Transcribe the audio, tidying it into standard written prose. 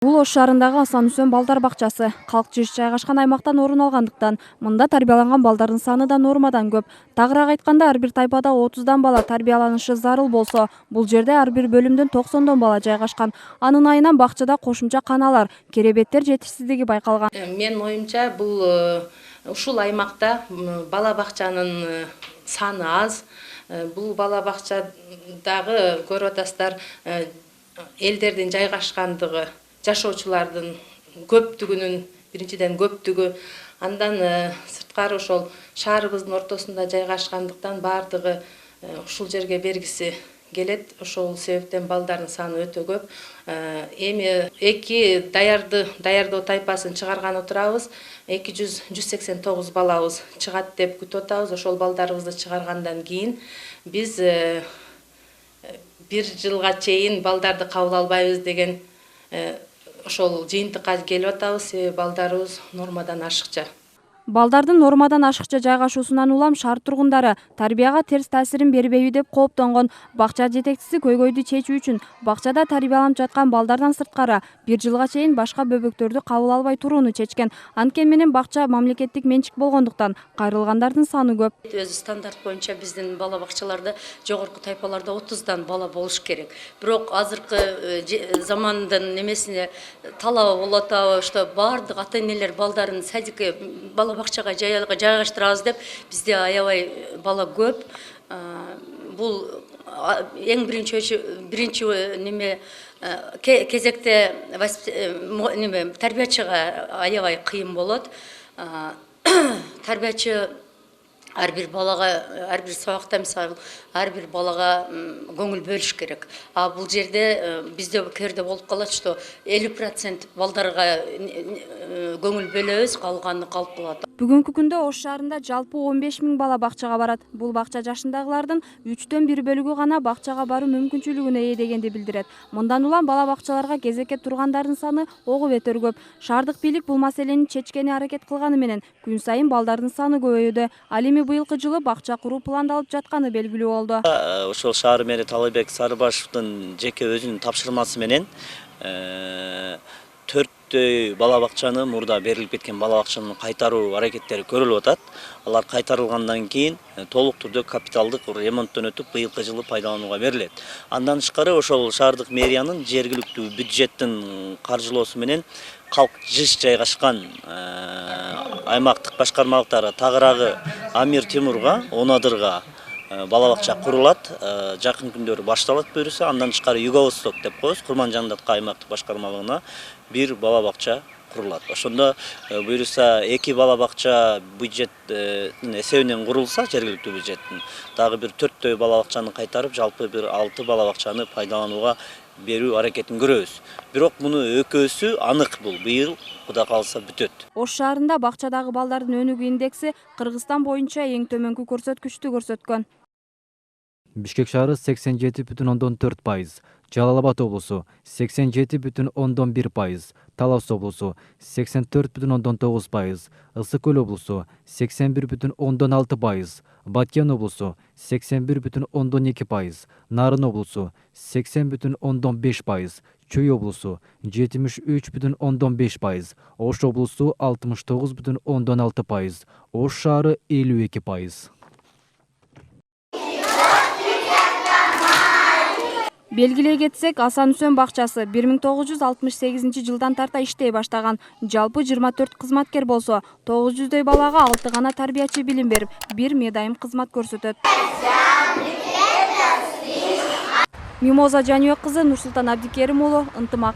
Бул Ош шаарындагы Асан Үсөн балдар бакчасы калк жыш жайгашкан аймактан орун алгандыктан мында тарбияланган балдардын саны да нормадан көп. Тагыраак айтканда, ар бир тайпада 30дан бала тарбияланышы зарыл болсо, бул жерде ар бир бөлүмдөн 90 бала жайгашкан. Анын айынан бакчада кошумча каналар, керебеттер жетишсиздиги байкалган. Мен оюмча бул ушул аймакта бала бакчанын саны аз. Бул бала бакчадагы көрүп атасыздар, элдердин жайгашкандыгы, жашоочулардын көптүгүнүн биринчиден көптүгү, андан сырткары ошол шаарыбыздын ортосунда жайгашкандыктан баардыгы ушул жерге бергиси келет. Ошол себептен балдардын саны өтө көп. Эми эки даярдоо тайпасын чыгарганы турабыз. 189 балабыз чыгат деп күтүп атабыз. Ошол балдарыбызды чыгаргандан кийин биз бир жылга чейин балдарды кабыл албайбыз деген ошол жыйынтыкка келип атабыз. Себеби балдарыбыз нормадан ашыкча. Балдардын нормадан ашыкча жайгашуусунан улам шаар тургундары тарбияга терс таасирин бербейби деп кооптонгон. Бакча жетекчиси көйгөйдү чечүү үчүн бакчада тарбияланып жаткан балдардан сырткары бир жылга чейин башка бөбөктөрдү кабыл албай турууну чечкен. Анткени менен бакча мамлекеттик менчик болгондуктан кайрылгандардын саны көп. Өзү стандарт боюнча биздин бала бакчаларда жогорку тайпаларда 30дан бала болуш керек. Бирок азыркы замандын немесине талабы болуп атабы, что баардык ата-энелер балдарын садикке бала бакчага жайгаштырабыз деп бизде аябай бала көп. Бул эң биринчи неме кезекте тарбиячыга аябай кыйын болот. Тарбиячы ар бир балага, ар бир сабакта мисалы ар бир балага көңүл бөлүш керек. А бул жерде бизде керде болуп калат, что 50% балдарга көңүл бөлөбүз, калганы калып калат. Бүгүнкү күндө Ош шаарында жалпы 15 000 бала бакчага барат. Бул бакча жашындагылардын 1/3 бөлүгү гана бакчага баруу мүмкүнчүлүгүнө ээ дегенди билдирет. Мындан улам бала бакчаларга кезекке тургандардын саны ого бетер көп. Шаардык бийлик бул маселени чечкени аракет кылганы менен күн сайын балдардын саны көбөйүүдө. Ал эми быйылкы жылы бакча куруу пландалып жатканы белгилүү болду. Ошол шаар мэри Талайбек Сарыбашевдин жеке өзүнүн тапшырмасы менен 4 бала бакчаны, мурда берилип кеткен бала бакчанын кайтаруу аракеттери көрүлүп атат. Алар кайтарылгандан кийин толук түрдө капиталдык ремонттон өтүп, быйылкы жылы пайдаланууга берилет. Андан тышкары ошол шаардык мэриянын жергиликтүү бюджеттин каржылоосу менен калк жыш жайгашкан аймактык башкармалыктары Тагырагы, Амир Темурга, Онадырга бала бакча курулат. Жакын күндөрү башталат буюрса. Андан тышкары Юго-Восток деп коебуз, Курман-Жандатка аймактык башкармалыгына бир бала бакча курулат. Ошондо буюрса 2 бала бакча бюджеттин эсебинен курулса, жергиликтүү бюджеттин, дагы бир 4 бала бакчаны кайтарып, жалпы бир 6 бала бакчаны пайдаланууга берүү аракетин көрөбүз. Бирок муну экөөсү анык, бул быйыл Кудай калса бүтөт. Ош шаарында бакчадагы балдардын өнүгүү индекси Кыргызстан боюнча эң төмөнкү көрсөткүчтү көрсөткөн. Бишкек шаары 87,4%, Жалал-Абад облусу 87,1%, Талас облусу 84,9%, Ысык Көл облусу 81,6%, Баткен облусу 81,2%, Нарын облусу 80,5%, Чүй облусу 73,5%, Ош облусу 69,6%, Ош шаары 52%. Белгилей кетсек, Асан Үсөн бакчасы 1968 жылдан тарта иштей баштаган. Жалпы 24 кызматкер болсо, 900дөй балага 6 гана тарбиячы билим берип, 1 медайым кызмат көрсөтөт. Мимоза Жаныбек кызы, Нурсултан Абдикерим уулу, Ынтымак.